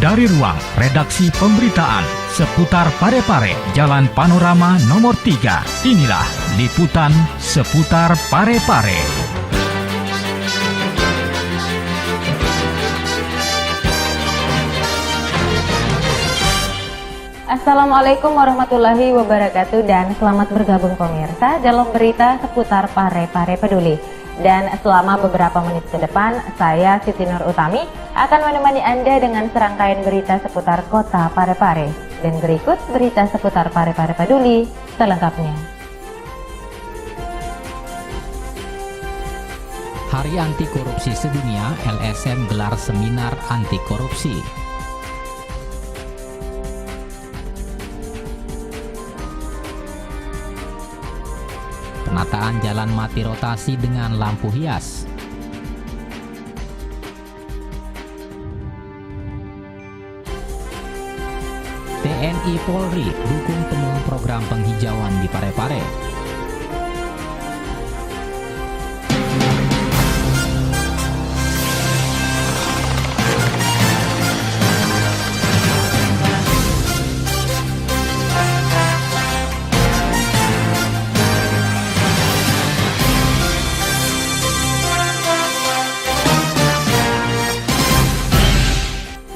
Dari ruang redaksi pemberitaan seputar Parepare, Jalan Panorama nomor 3, inilah liputan seputar Parepare. Assalamualaikum warahmatullahi wabarakatuh dan selamat bergabung pemirsa dalam berita seputar Parepare Peduli. Dan selama beberapa menit ke depan, saya Siti Nur Utami akan menemani Anda dengan serangkaian berita seputar kota Parepare. Dan berikut berita seputar Parepare Peduli selengkapnya. Hari Anti Korupsi Sedunia, LSM gelar seminar anti korupsi. Penataan jalan mati rotasi dengan lampu hias. TNI Polri dukung penuh program penghijauan di Parepare.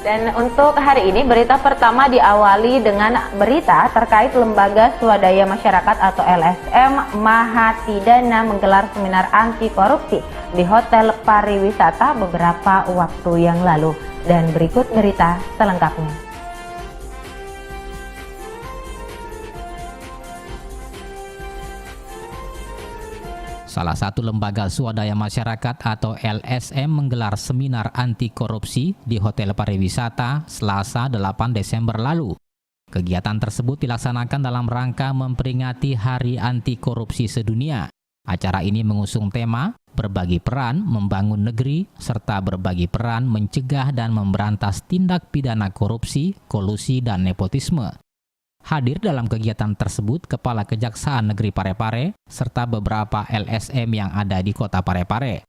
Dan untuk hari ini berita pertama diawali dengan berita terkait Lembaga Swadaya Masyarakat atau LSM Mahatidana menggelar seminar anti korupsi di Hotel Pariwisata beberapa waktu yang lalu. Dan berikut berita selengkapnya. Salah satu lembaga swadaya masyarakat atau LSM menggelar seminar anti korupsi di Hotel Pariwisata Selasa 8 Desember lalu. Kegiatan tersebut dilaksanakan dalam rangka memperingati Hari Anti Korupsi Sedunia. Acara ini mengusung tema berbagi peran membangun negeri serta berbagi peran mencegah dan memberantas tindak pidana korupsi, kolusi, dan nepotisme. Hadir dalam kegiatan tersebut Kepala Kejaksaan Negeri Parepare serta beberapa LSM yang ada di kota Parepare.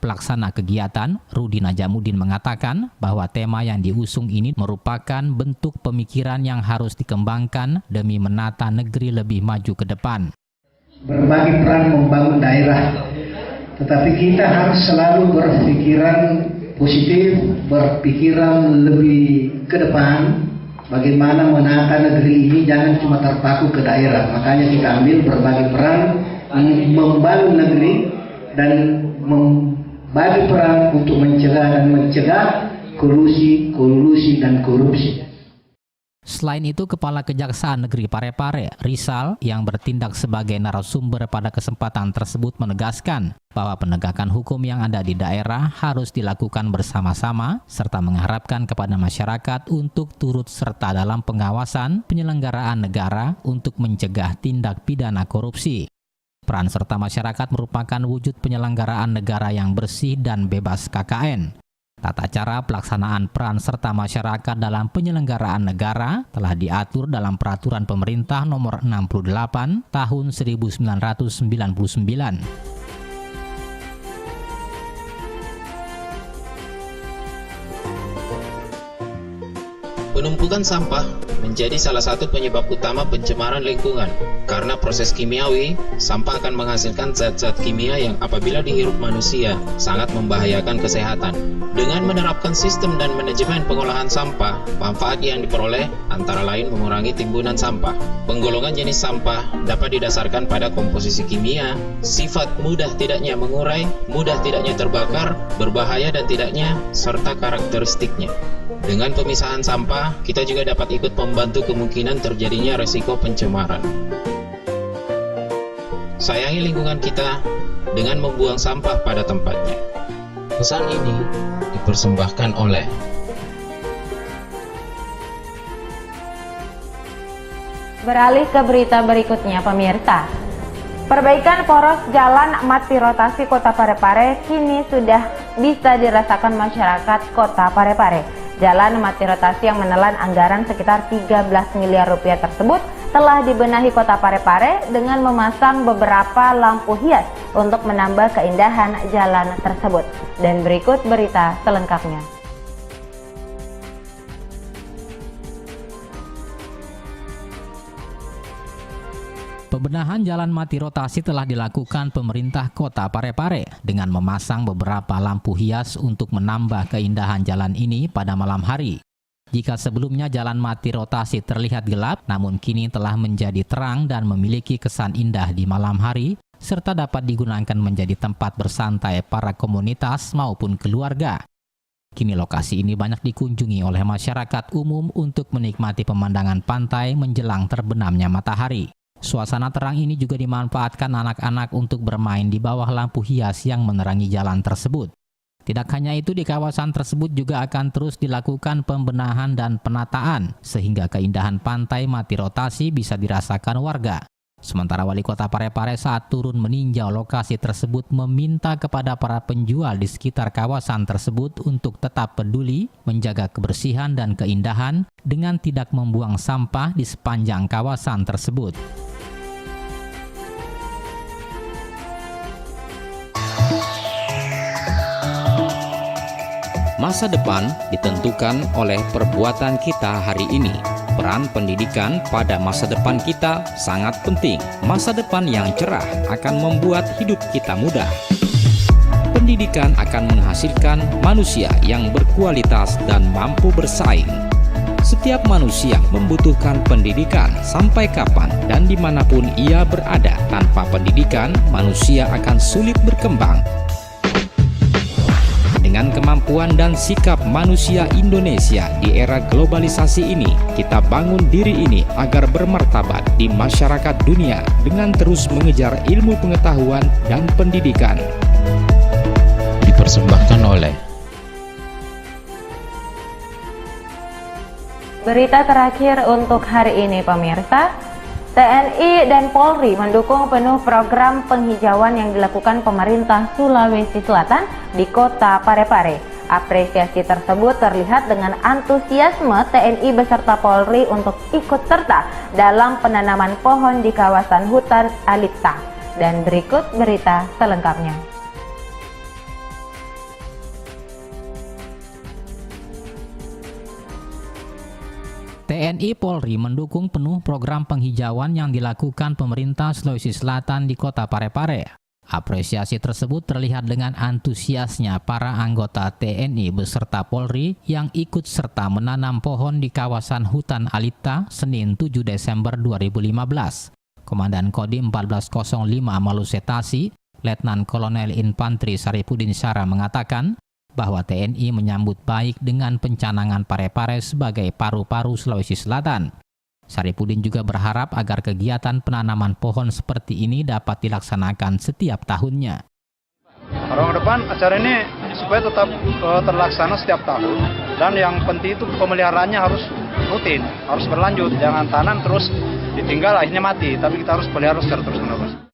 Pelaksana kegiatan, Rudi Najamuddin, mengatakan bahwa tema yang diusung ini merupakan bentuk pemikiran yang harus dikembangkan demi menata negeri lebih maju ke depan. Berbagi peran membangun daerah, tetapi kita harus selalu berpikiran positif, berpikiran lebih ke depan. Bagaimana menata negeri ini jangan cuma terpaku ke daerah. Makanya kita ambil berbagi peran membangun negeri dan membagi peran untuk mencegah kolusi dan korupsi. Selain itu, Kepala Kejaksaan Negeri Parepare, Rizal, yang bertindak sebagai narasumber pada kesempatan tersebut menegaskan bahwa penegakan hukum yang ada di daerah harus dilakukan bersama-sama serta mengharapkan kepada masyarakat untuk turut serta dalam pengawasan penyelenggaraan negara untuk mencegah tindak pidana korupsi. Peran serta masyarakat merupakan wujud penyelenggaraan negara yang bersih dan bebas KKN. Tata cara pelaksanaan peran serta masyarakat dalam penyelenggaraan negara telah diatur dalam Peraturan Pemerintah Nomor 68 Tahun 1999. Penumpukan sampah menjadi salah satu penyebab utama pencemaran lingkungan. Karena proses kimiawi, sampah akan menghasilkan zat-zat kimia yang apabila dihirup manusia sangat membahayakan kesehatan. Dengan menerapkan sistem dan manajemen pengolahan sampah, manfaat yang diperoleh antara lain mengurangi timbunan sampah. Penggolongan jenis sampah dapat didasarkan pada komposisi kimia, sifat mudah tidaknya mengurai, mudah tidaknya terbakar, berbahaya dan tidaknya, serta karakteristiknya. Dengan pemisahan sampah, kita juga dapat ikut membantu kemungkinan terjadinya resiko pencemaran. Sayangi lingkungan kita dengan membuang sampah pada tempatnya. Pesan ini dipersembahkan oleh Beralih ke berita berikutnya pemirsa. Perbaikan poros jalan mati rotasi kota Parepare kini sudah bisa dirasakan masyarakat kota Parepare. Jalan mati rotasi yang menelan anggaran sekitar 13 miliar rupiah tersebut telah dibenahi kota Parepare dengan memasang beberapa lampu hias untuk menambah keindahan jalan tersebut. Dan berikut berita selengkapnya. Pembenahan jalan mati rotasi telah dilakukan pemerintah Kota Parepare dengan memasang beberapa lampu hias untuk menambah keindahan jalan ini pada malam hari. Jika sebelumnya jalan mati rotasi terlihat gelap, namun kini telah menjadi terang dan memiliki kesan indah di malam hari, serta dapat digunakan menjadi tempat bersantai para komunitas maupun keluarga. Kini lokasi ini banyak dikunjungi oleh masyarakat umum untuk menikmati pemandangan pantai menjelang terbenamnya matahari. Suasana terang ini juga dimanfaatkan anak-anak untuk bermain di bawah lampu hias yang menerangi jalan tersebut. Tidak hanya itu, di kawasan tersebut juga akan terus dilakukan pembenahan dan penataan, sehingga keindahan pantai mati rotasi bisa dirasakan warga. Sementara Wali Kota Parepare saat turun meninjau lokasi tersebut meminta kepada para penjual di sekitar kawasan tersebut untuk tetap peduli, menjaga kebersihan dan keindahan dengan tidak membuang sampah di sepanjang kawasan tersebut. Masa depan ditentukan oleh perbuatan kita hari ini. Peran pendidikan pada masa depan kita sangat penting. Masa depan yang cerah akan membuat hidup kita mudah. Pendidikan akan menghasilkan manusia yang berkualitas dan mampu bersaing. Setiap manusia membutuhkan pendidikan sampai kapan dan dimanapun ia berada. Tanpa pendidikan, manusia akan sulit berkembang. Dengan kemampuan dan sikap manusia Indonesia di era globalisasi ini, kita bangun diri ini agar bermartabat di masyarakat dunia dengan terus mengejar ilmu pengetahuan dan pendidikan. Dipersembahkan oleh Berita terakhir untuk hari ini pemirsa, TNI dan Polri mendukung penuh program penghijauan yang dilakukan pemerintah Sulawesi Selatan di Kota Parepare. Apresiasi tersebut terlihat dengan antusiasme TNI beserta Polri untuk ikut serta dalam penanaman pohon di kawasan hutan Alita. Dan berikut berita selengkapnya. TNI Polri mendukung penuh program penghijauan yang dilakukan pemerintah Sulawesi Selatan di Kota Parepare. Apresiasi tersebut terlihat dengan antusiasnya para anggota TNI beserta Polri yang ikut serta menanam pohon di kawasan hutan Alita Senin 7 Desember 2015. Komandan Kodim 1405 Malusetasi, Letnan Kolonel Infantri Saripudin Syara mengatakan bahwa TNI menyambut baik dengan pencanangan Parepare sebagai paru-paru Sulawesi Selatan. Saripudin juga berharap agar kegiatan penanaman pohon seperti ini dapat dilaksanakan setiap tahunnya. Harapan depan acara ini supaya tetap terlaksana setiap tahun, dan yang penting itu pemeliharaannya harus rutin, harus berlanjut, jangan tanam terus ditinggal akhirnya mati, tapi kita harus pelihara secara terus-menerus.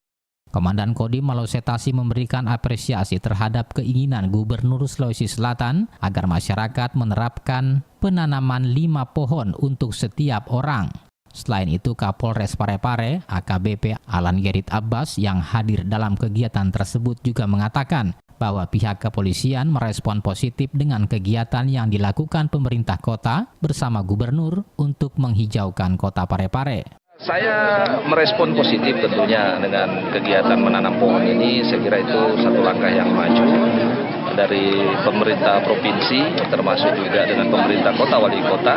Komandan Kodim Malusetasi memberikan apresiasi terhadap keinginan Gubernur Sulawesi Selatan agar masyarakat menerapkan penanaman 5 pohon untuk setiap orang. Selain itu, Kapolres Parepare, AKBP Alan Gerit Abbas yang hadir dalam kegiatan tersebut juga mengatakan bahwa pihak kepolisian merespon positif dengan kegiatan yang dilakukan pemerintah kota bersama gubernur untuk menghijaukan Kota Parepare. Saya merespon positif tentunya dengan kegiatan menanam pohon ini. Saya kira itu satu langkah yang maju dari pemerintah provinsi, termasuk juga dengan pemerintah kota, wali kota,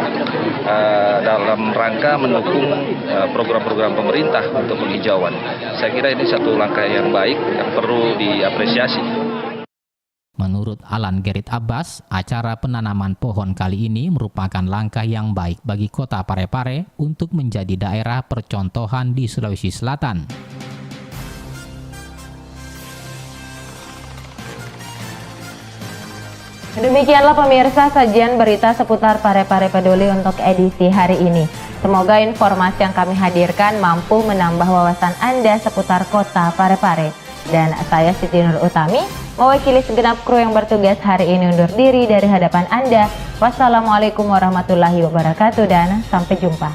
dalam rangka mendukung program-program pemerintah untuk penghijauan. Saya kira ini satu langkah yang baik yang perlu diapresiasi. Menurut Alan Gerit Abbas, acara penanaman pohon kali ini merupakan langkah yang baik bagi Kota Parepare untuk menjadi daerah percontohan di Sulawesi Selatan. Demikianlah pemirsa sajian berita seputar Parepare Peduli untuk edisi hari ini. Semoga informasi yang kami hadirkan mampu menambah wawasan Anda seputar Kota Parepare. Dan saya Siti Nur Utami, mewakili segenap kru yang bertugas hari ini undur diri dari hadapan Anda. Wassalamualaikum warahmatullahi wabarakatuh dan sampai jumpa.